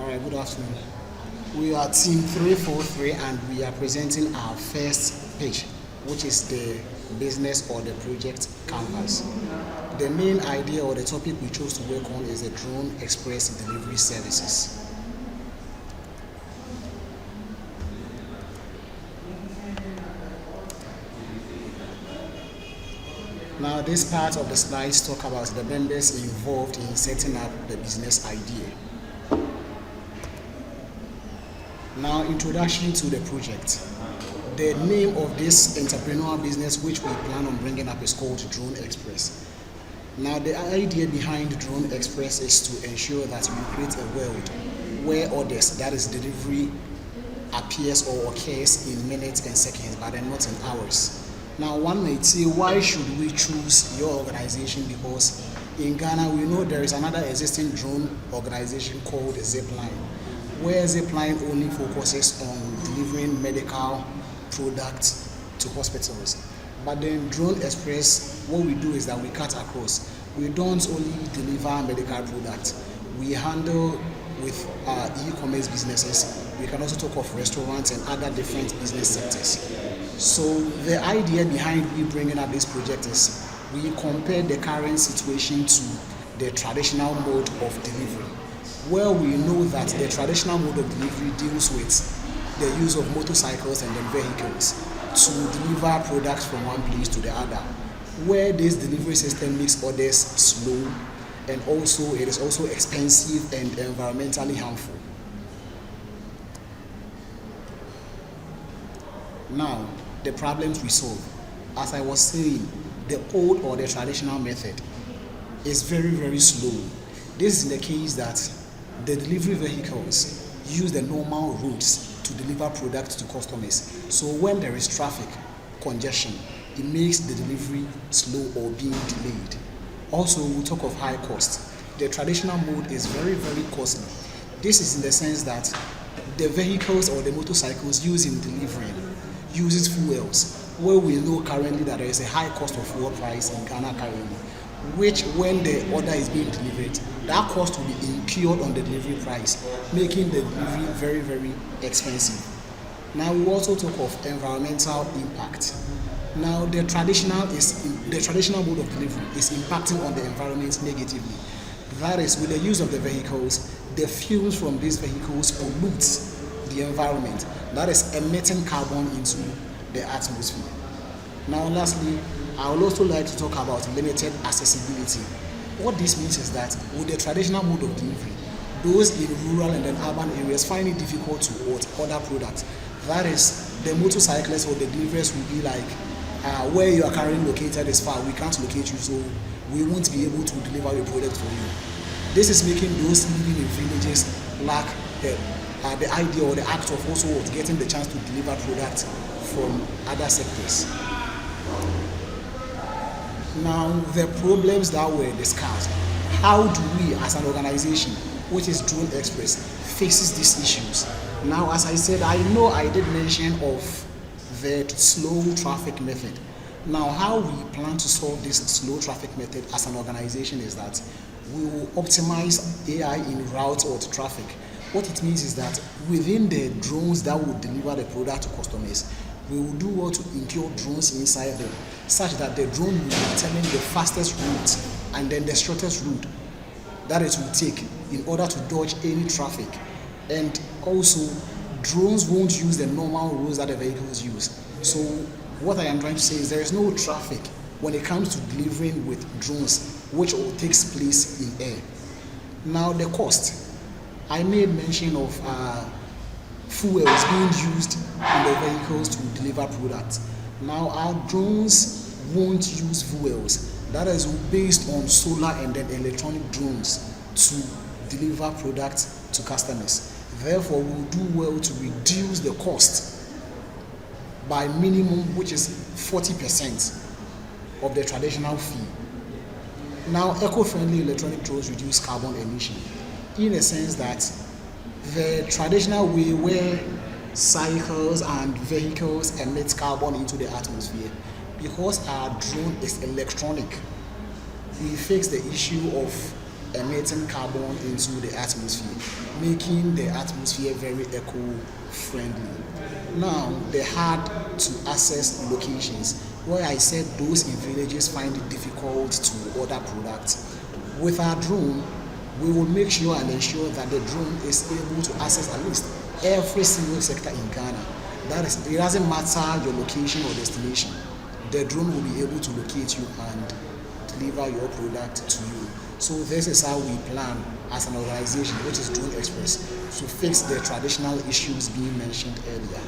Alright, good afternoon. We are team 343 and we are presenting our first page, which is the business or the project canvas. The main idea or the topic we chose to work on is the Drone Express delivery services. Now, this part of the slides talk about the members involved in setting up the business idea. Now, introduction to the project. The name of this entrepreneurial business which we plan on bringing up is called Drone Express. Now, the idea behind Drone Express is to ensure that we create a world where orders, that is delivery, appears or occurs in minutes and seconds, but then not in hours. Now, one may say, why should we choose your organization? Because in Ghana, we know there is another existing drone organization called Zipline, where Zipline only focuses on delivering medical products to hospitals. But then Drone Express, what we do is that we cut across. We don't only deliver medical products. We handle with e-commerce businesses. We can also talk of restaurants and other different business sectors. So the idea behind we bringing up this project is we compare the current situation to the traditional mode of delivery, where we know that the traditional mode of delivery deals with the use of motorcycles and then vehicles to deliver products from one place to the other, where this delivery system makes orders slow and also it is also expensive and environmentally harmful. Now, the problems we solve. As I was saying, the old or the traditional method is very, very slow. This is in the case that the delivery vehicles use the normal routes to deliver products to customers. So when there is traffic congestion, it makes the delivery slow or being delayed. Also, we talk of high cost. The traditional mode is very, very costly. This is in the sense that the vehicles or the motorcycles used in delivering uses fuels, where we know currently that there is a high cost of fuel price in Ghana currently, which when the order is being delivered, that cost will be incurred on the delivery price, making the delivery very, very expensive. Now, we also talk of environmental impact. Now, the traditional mode of delivery is impacting on the environment negatively. That is, with the use of the vehicles, the fuels from these vehicles pollute the environment, that is emitting carbon into the atmosphere. Now, lastly, I would also like to talk about limited accessibility. What this means is that with the traditional mode of delivery, those in rural and then urban areas find it difficult to order products. That is, the motorcyclists or the deliverers will be like, where you are currently located is far, we can't locate you, so we won't be able to deliver your product for you. This is making those living in villages lack the idea or the act of also getting the chance to deliver products from other sectors. Now, the problems that were discussed, how do we as an organization, which is Drone Express, faces these issues? Now, as I said, I know I did mention of the slow traffic method. Now, how we plan to solve this slow traffic method as an organization is that we will optimize AI in route or to traffic. What it means is that within the drones that will deliver the product to customers, we will do what to include drones inside them, such that the drone will determine the fastest route and then the shortest route that it will take in order to dodge any traffic. And also, drones won't use the normal routes that the vehicles use. So what I am trying to say is there is no traffic when it comes to delivering with drones, which all takes place in air. Now, the cost. I made mention of fuels being used in the vehicles to deliver products. Now, our drones won't use fuels. That is based on solar and then electronic drones to deliver products to customers. Therefore, we'll do well to reduce the cost by minimum, which is 40% of the traditional fee. Now, eco-friendly electronic drones reduce carbon emission, in a sense that the traditional way where cycles and vehicles emit carbon into the atmosphere, because our drone is electronic, we fix the issue of emitting carbon into the atmosphere, making the atmosphere very eco-friendly. Now, the hard to access locations, where I said those in villages find it difficult to order products. With our drone, we will make sure and ensure that the drone is able to access at least every single sector in Ghana. That is, it doesn't matter your location or destination. The drone will be able to locate you and deliver your product to you. So this is how we plan as an organization, which is Drone Express, to fix the traditional issues being mentioned earlier.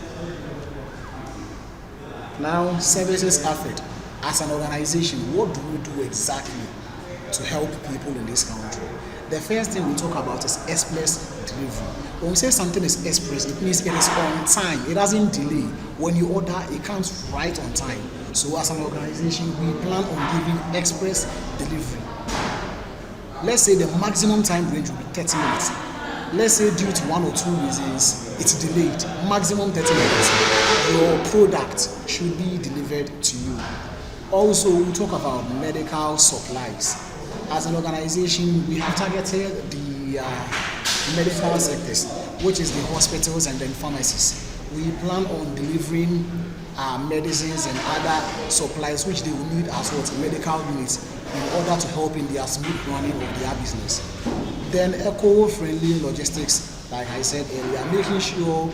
Now, services offered. As an organization, what do we do exactly to help people in this country? The first thing we talk about is express delivery. When we say something is express, it means it is on time. It doesn't delay. When you order, it comes right on time. So as an organization, we plan on giving express delivery. Let's say the maximum time range will be 30 minutes. Let's say due to one or two reasons, it's delayed. Maximum 30 minutes. Your product should be delivered to you. Also, we talk about medical supplies. As an organization, we have targeted the medical sectors, which is the hospitals and then pharmacies. We plan on delivering medicines and other supplies which they will need as well, medical units, in order to help in their smooth running of their business. Then eco-friendly logistics, like I said earlier, making sure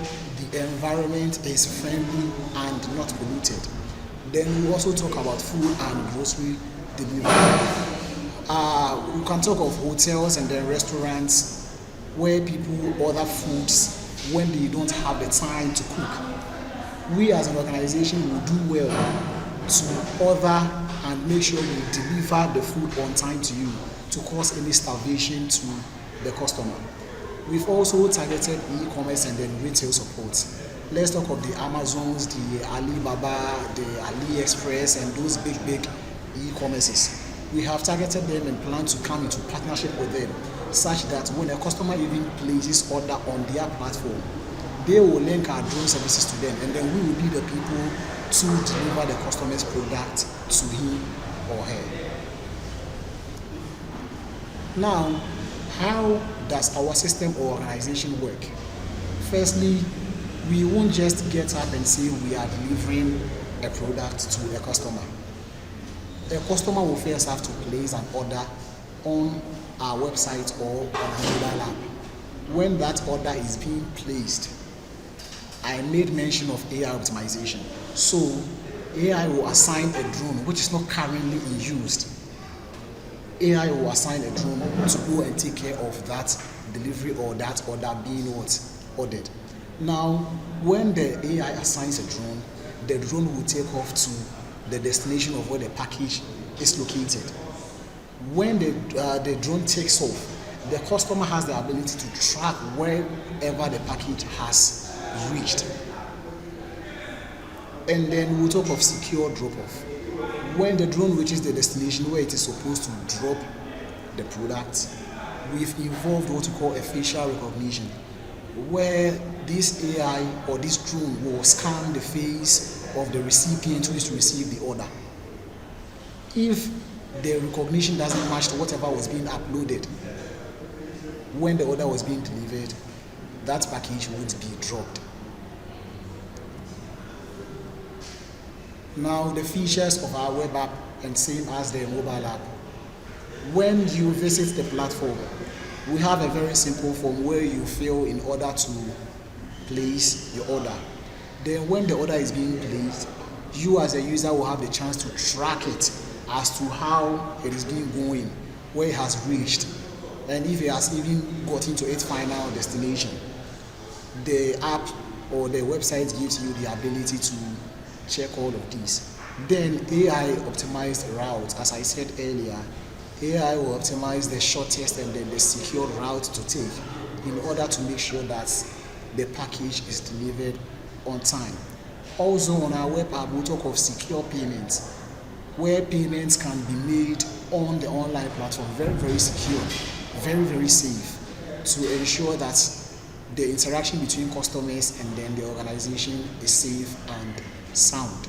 the environment is friendly and not polluted. Then we also talk about food and grocery delivery. We can talk of hotels and then restaurants where people order foods when they don't have the time to cook. We as an organization will do well to order and make sure we deliver the food on time to you to cause any starvation to the customer. We've also targeted e-commerce and then retail support. Let's talk of the Amazons, the Alibaba, the AliExpress, and those big e-commerces. We have targeted them and plan to come into partnership with them, such that when a customer even places order on their platform, they will link our drone services to them, and then we will be the people to deliver the customer's product to him or her. Now, how does our system or organization work? Firstly, we won't just get up and say we are delivering a product to a customer. A customer will first have to place an order on our website or on our mobile app. When that order is being placed, I made mention of AI optimization. So AI will assign a drone which is not currently in use. AI will assign a drone to go and take care of that delivery or that order being ordered. Now, when the AI assigns a drone, the drone will take off to the destination of where the package is located. When the drone takes off, the customer has the ability to track wherever the package has reached. And then we'll talk of secure drop-off. When the drone reaches the destination where it is supposed to drop the product, we've involved what we call a facial recognition, where this AI or this drone will scan the face of the recipient who is to receive the order. If the recognition doesn't match to whatever was being uploaded when the order was being delivered, that package won't be dropped. Now, the features of our web app and same as the mobile app. When you visit the platform, we have a very simple form where you fill in order to place your order. Then when the order is being placed, you as a user will have the chance to track it as to how it is being going, where it has reached, and if it has even gotten to its final destination. The app or the website gives you the ability to check all of these. Then AI optimized routes. As I said earlier, AI will optimize the shortest and then the secure route to take in order to make sure that the package is delivered on time. Also on our web app, we'll talk of secure payments, where payments can be made on the online platform, very secure, very safe, to ensure that the interaction between customers and then the organization is safe and sound.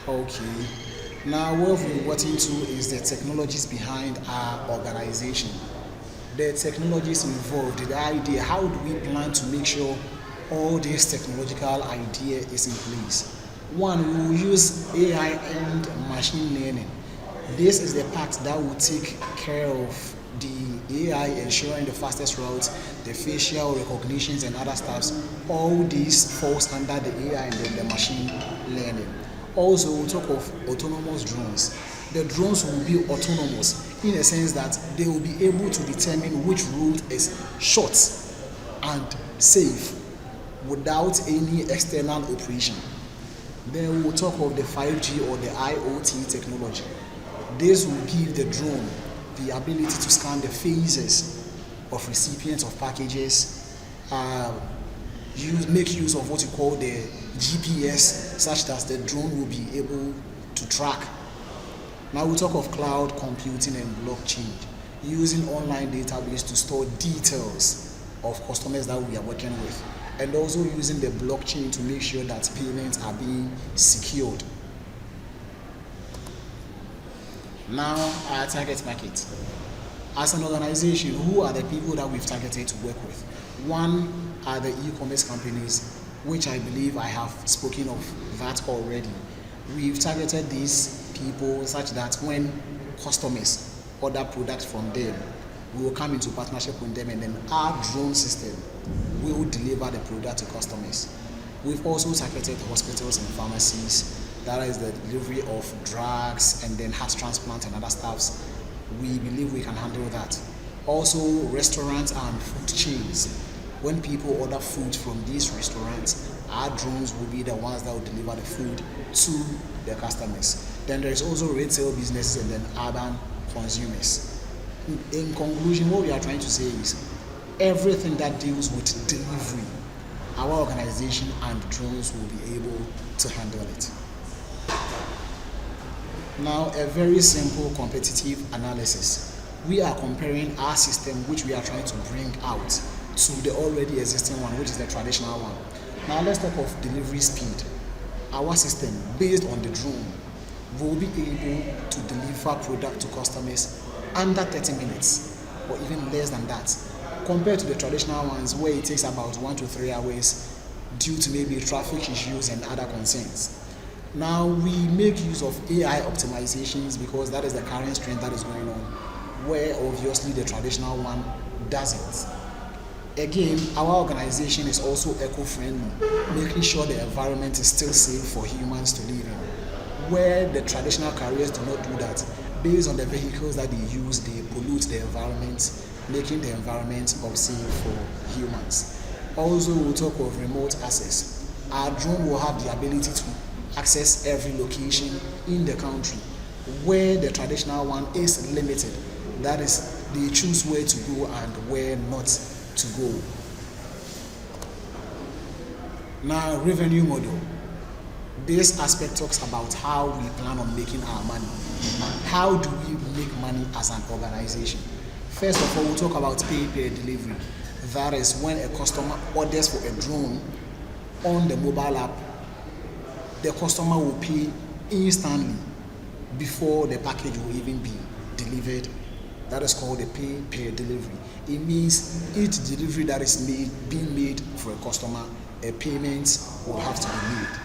Okay, Now, what we got into is the technologies behind our organization. The technologies involved, the idea, how do we plan to make sure all this technological idea is in place? One, we will use AI and machine learning. This is the part that will take care of the AI ensuring the fastest routes, the facial recognitions and other stuffs. All these falls under the AI and then the machine learning. Also, we'll talk of autonomous drones. The drones will be autonomous in a sense that they will be able to determine which route is short and safe without any external operation. Then we'll talk of the 5G or the IoT technology. This will give the drone the ability to scan the faces of recipients of packages, make use of what you call the GPS, such that the drone will be able to track. Now we'll talk of cloud computing and blockchain, using online database to store details of customers that we are working with, and also using the blockchain to make sure that payments are being secured. Now, our target market. As an organization, who are the people that we've targeted to work with? One are the e-commerce companies, which I believe I have spoken of that already. We've targeted these people such that when customers order products from them, we will come into partnership with them, and then our drone system will deliver the product to customers. We've also targeted hospitals and pharmacies. That is the delivery of drugs and then heart transplant and other stuffs. We believe we can handle that. Also, restaurants and food chains. When people order food from these restaurants, our drones will be the ones that will deliver the food to the customers. Then there is also retail businesses and then urban consumers. In conclusion, what we are trying to say is everything that deals with delivery, our organization and drones will be able to handle it. Now, a very simple competitive analysis. We are comparing our system, which we are trying to bring out, to the already existing one, which is the traditional one. Now, let's talk of delivery speed. Our system, based on the drone, will be able to deliver product to customers under 30 minutes or even less than that, compared to the traditional ones where it takes about 1 to 3 hours due to maybe traffic issues and other concerns. Now, we make use of AI optimizations because that is the current trend that is going on, where obviously the traditional one doesn't. Again, our organization is also eco-friendly, making sure the environment is still safe for humans to live in, where the traditional carriers do not do that. Based on the vehicles that they use, they pollute the environment, making the environment unsafe for humans. Also, we'll talk of remote access. Our drone will have the ability to access every location in the country, where the traditional one is limited. That is, they choose where to go and where not to go. Now, revenue model. This aspect talks about how we plan on making our money. How do we make money as an organization? First of all, we'll talk about pay per delivery. That is when a customer orders for a drone on the mobile app, the customer will pay instantly before the package will even be delivered. That is called a pay per delivery. It means each delivery that is being made for a customer, a payment will have to be made.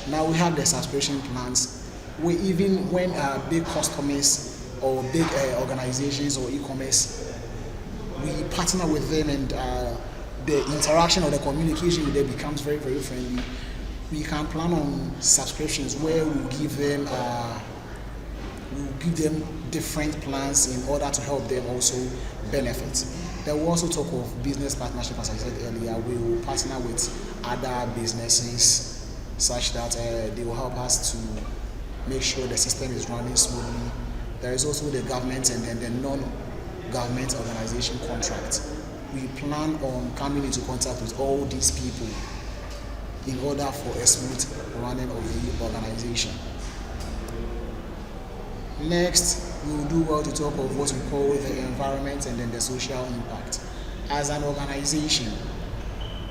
Now we have the subscription plans, where even when big customers or big organizations or e-commerce, we partner with them, and the interaction or the communication with them becomes very, very friendly. We can plan on subscriptions where we'll give them different plans in order to help them also benefit. Then we'll also talk of business partnership. As I said earlier, we will partner with other businesses such that they will help us to make sure the system is running smoothly. There is also the government and then the non-government organization contract. We plan on coming into contact with all these people in order for a smooth running of the organization. Next, we will do well to talk of what we call the environment and then the social impact. As an organization,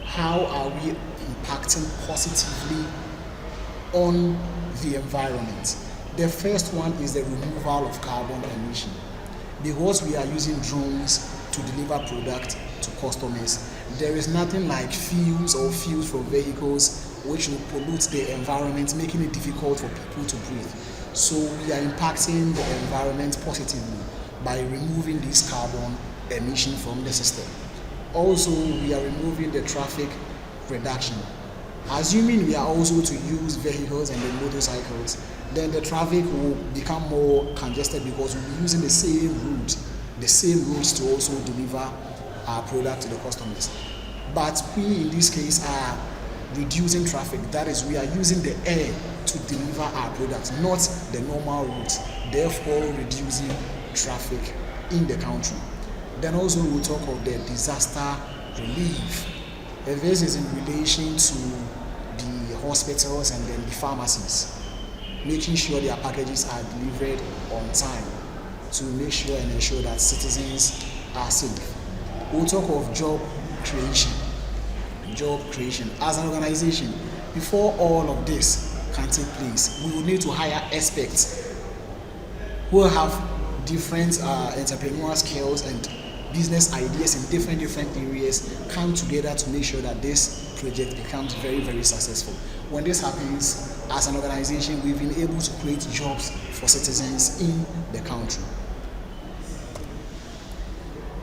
how are we impacting positively on the environment? The first one is the removal of carbon emission. Because we are using drones to deliver product to customers, there is nothing like fuels from vehicles which will pollute the environment, making it difficult for people to breathe. So we are impacting the environment positively by removing this carbon emission from the system. Also, we are removing the traffic reduction. Assuming we are also to use vehicles and the motorcycles, then the traffic will become more congested because we'll be using the same routes to also deliver our product to the customers. But we in this case are reducing traffic. That is, we are using the air to deliver our products, not the normal routes, therefore reducing traffic in the country. Then also we'll talk of the disaster relief. This is in relation to the hospitals and then the pharmacies, making sure their packages are delivered on time to make sure and ensure that citizens are safe. We'll talk of job creation. As an organization, before all of this can take place, we will need to hire experts who have different entrepreneurial skills and business ideas in different areas come together to make sure that this project becomes very successful. When this happens, as an organization, we've been able to create jobs for citizens in the country.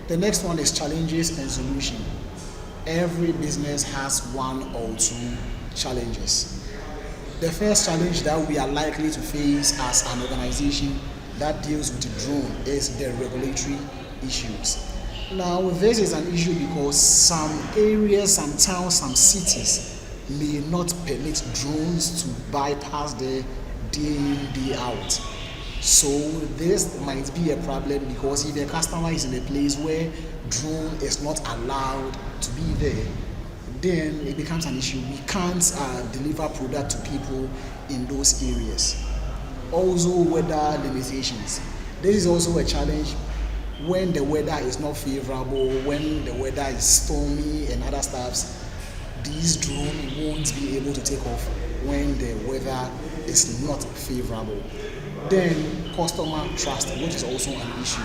The next one is challenges and solution. Every business has one or two challenges. The first challenge that we are likely to face as an organization that deals with the drone is the regulatory issues. Now, this is an issue because some areas, some towns, some cities may not permit drones to bypass there day in, day out. So this might be a problem because if a customer is in a place where drone is not allowed to be there, then it becomes an issue. We can't deliver product to people in those areas. Also, weather limitations. This is also a challenge when the weather is not favorable, when the weather is stormy and other stuffs. These drones won't be able to take off when the weather is not favorable. Then customer trust, which is also an issue.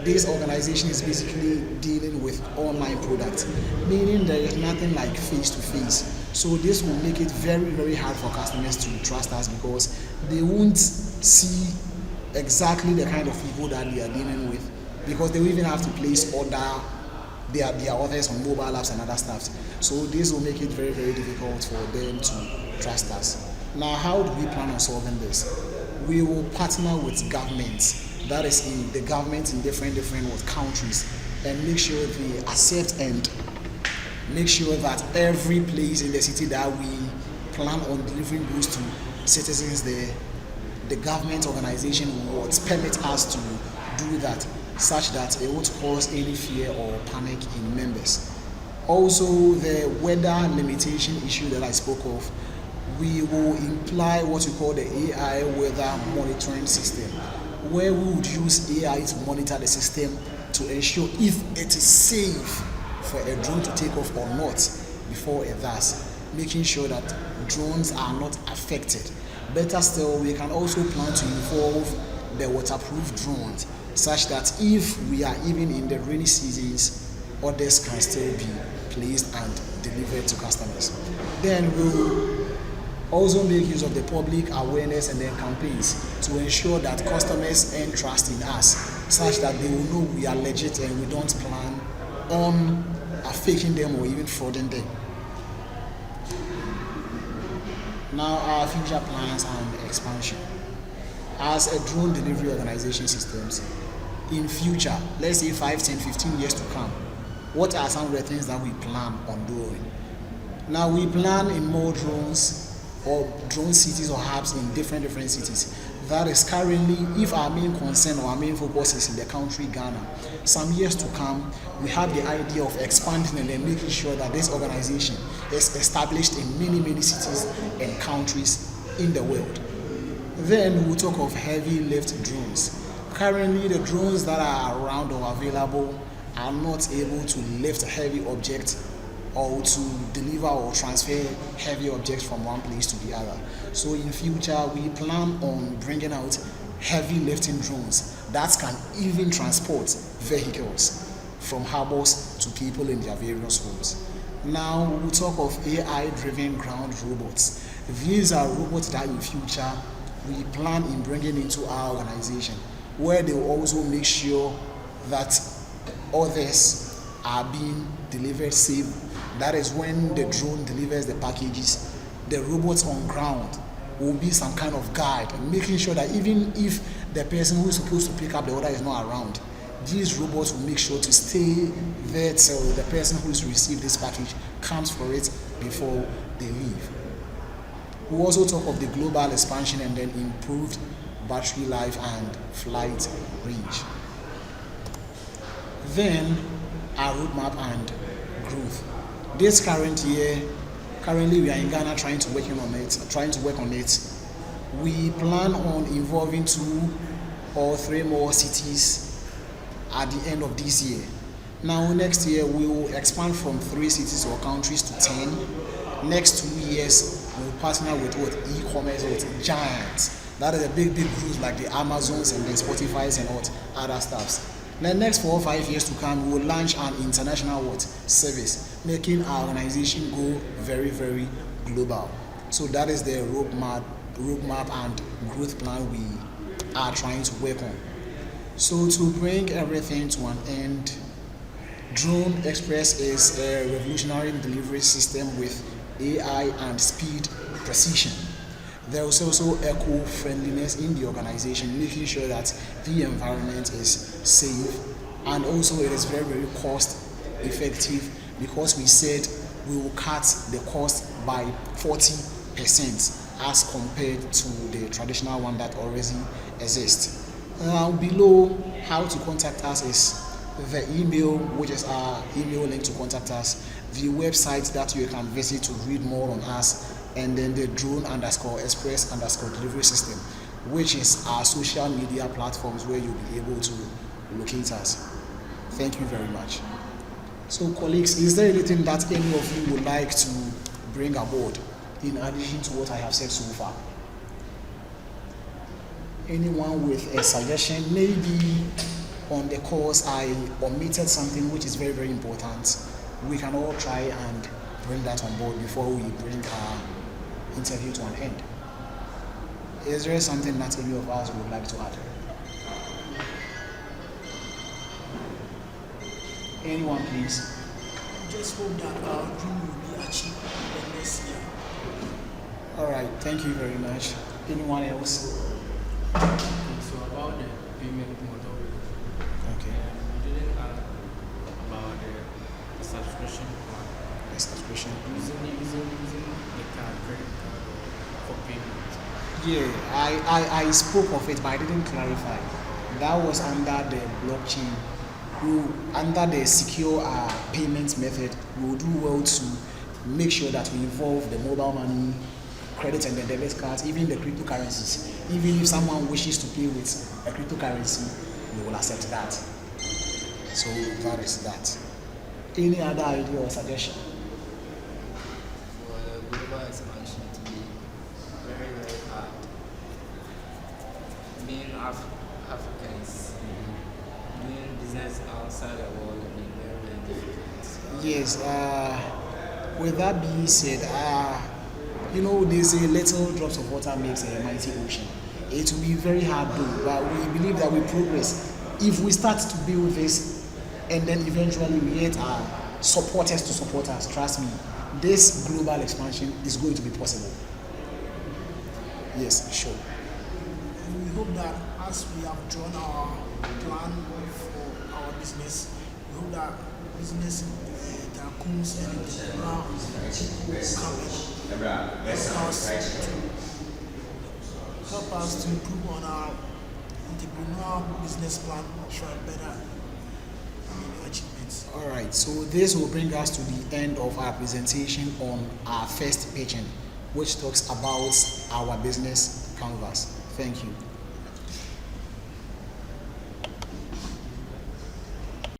This organization is basically dealing with online products, meaning there is nothing like face-to-face. So this will make it very hard for customers to trust us because they won't see exactly the kind of people that they are dealing with, because they will even have to place their orders on mobile apps and other stuff. So this will make it very difficult for them to trust us. Now, how do we plan on solving this? We will partner with governments, that is in the government in different countries, and make sure they accept and make sure that every place in the city that we plan on delivering goods to citizens there, the government organization will permit us to do that, such that it won't cause any fear or panic in members. Also, the weather limitation issue that I spoke of, we will imply what we call the AI weather monitoring system, where we would use AI to monitor the system to ensure if it is safe for a drone to take off or not before it does, making sure that drones are not affected. Better still, we can also plan to involve the waterproof drones, such that if we are even in the rainy seasons, orders can still be placed and delivered to customers. Then we'll also make use of the public awareness and then campaigns to ensure that customers earn trust in us, such that they will know we are legit and we don't plan on faking them or even frauding them. Now, our future plans and expansion. As a drone delivery organization systems, in future, let's say 5, 10, 15 years to come, what are some of the things that we plan on doing? Now, we plan in more drones or drone cities or hubs in different cities. That is currently, if our main concern or our main focus is in the country Ghana, some years to come, we have the idea of expanding and then making sure that this organization is established in many cities and countries in the world. Then we'll talk of heavy lift drones. Currently, the drones that are around or available are not able to lift heavy objects or to deliver or transfer heavy objects from one place to the other. So in future, we plan on bringing out heavy lifting drones that can even transport vehicles from harbors to people in their various homes. Now we'll talk of AI-driven ground robots. These are robots that in future we plan in bringing into our organization, where they will also make sure that others are being delivered safe. That is when the drone delivers the packages, the robots on ground will be some kind of guide, making sure that even if the person who is supposed to pick up the order is not around, these robots will make sure to stay there till the person who is received this package comes for it before they leave. We also talk of the global expansion and then improved battery life and flight range. Then our roadmap and growth. This currently we are in Ghana trying to work on it. We plan on involving 2 or 3 more cities at the end of this year. Now next year we will expand from 3 cities or countries to 10. Next 2 years we will partner with e-commerce with giants. That is a big groups like the Amazons and the Spotify's and what other stuffs. The next 4 or 5 years to come, we will launch an international service, making our organization go very global. So that is the roadmap and growth plan we are trying to work on. So to bring everything to an end, Drone Express is a revolutionary delivery system with AI and speed precision. There is also eco-friendliness in the organization, making sure that the environment is safe, and also it is very cost effective, because we said we will cut the cost by 40% as compared to the traditional one that already exists. Below how to contact us is the email, which is our email link to contact us, the website that you can visit to read more on us, and then the drone_express_delivery system, which is our social media platforms where you'll be able to locate us. Thank you very much. So colleagues, is there anything that any of you would like to bring aboard in addition to what I have said so far? Anyone with a suggestion? Maybe on the course I omitted something which is very important. We can all try and bring that on board before we bring our interview to an end. Is there something that any of us would like to add? Anyone, please? Just hope that our dream will be achieved in the next year. All right, thank you very much. Anyone else? So about the payment model, Okay. we didn't add about the subscription plan. The subscription. Using the credit card for payment. Yeah, I spoke of it, but I didn't clarify. That was under the blockchain. Under the secure payment method, we will do well to make sure that we involve the mobile money, credit and the debit cards, even the cryptocurrencies. Even if someone wishes to pay with a cryptocurrency, we will accept that. So that is that. Any other idea or suggestion? For the global expansion to be very hard. Being Africans doing business outside the world will be very difficult. Yes. With that being said, they say little drops of water makes a mighty ocean. It will be very hard though, but we believe that we progress. If we start to build this, and then eventually we get our supporters to support us, trust me, this global expansion is going to be possible. Yes, sure. And we hope that as we have drawn our plan for our business, we hope that business tycoons and entrepreneurs will come and help us to improve on our entrepreneurial business plan for better achievements. All right, so this will bring us to the end of our presentation on our first pageant, which talks about our business canvas. Thank you.